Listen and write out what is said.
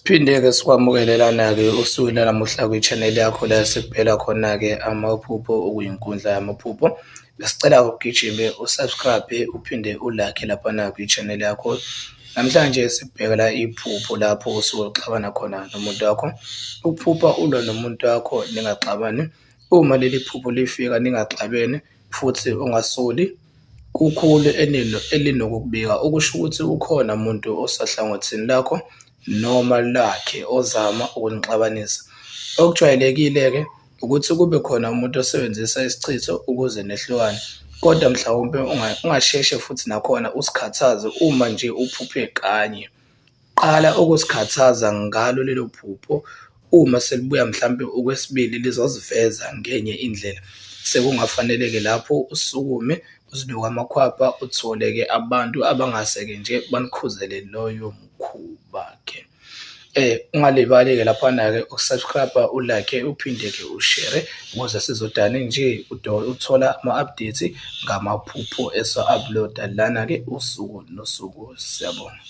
Siphinde-ke sikwamukelelana-ke usuku lanamuhla kwi-channel yakho la sekuphela khona-ke amaphupho okuyinkundla yamaphupho. Besicela ugijime usubscribe uphinde ulakhe laphana kwi-channel yakho. Namhlanje sibhekela iphupho lapho usuke uxabana khona nomuntu wakho. Ukuphupha ulwa nomuntu wakho ningaxabani. Uma leli phupho lifika ningaxabene futhi ungasoli kukhulu elinokukubika, okusho ukuthi ukhona umuntu osahlangothini lakho noma lakhe ozama ukunixabanisa. Okujwayelekile-ke ukuthi kube khona umuntu osebenzisa isichitho ukuze nehlukane, kodwa mhlawumpe ungasheshe futhi nakhona usikhathaze uma nje uphuphe kanye. Qala ukusikhathaza ngalo lelo phupho, uma selibuya mhlampe okwesibili lizoziveza ngenye indlela. Sekungafanele-ke lapho usukume uzinuke amakhwapha, uthole-ke abantu abangase-ke nje banikhuzele loyo mkhuba-ke. Ungalibali-ke laphana-ke ukusubscribe, ulakhe uphinde-ke ushare ukuze sizodane nje uthola ama-updates ngamaphupho esiwa-upload-a lana-ke usuku nosuku. Siyabonga.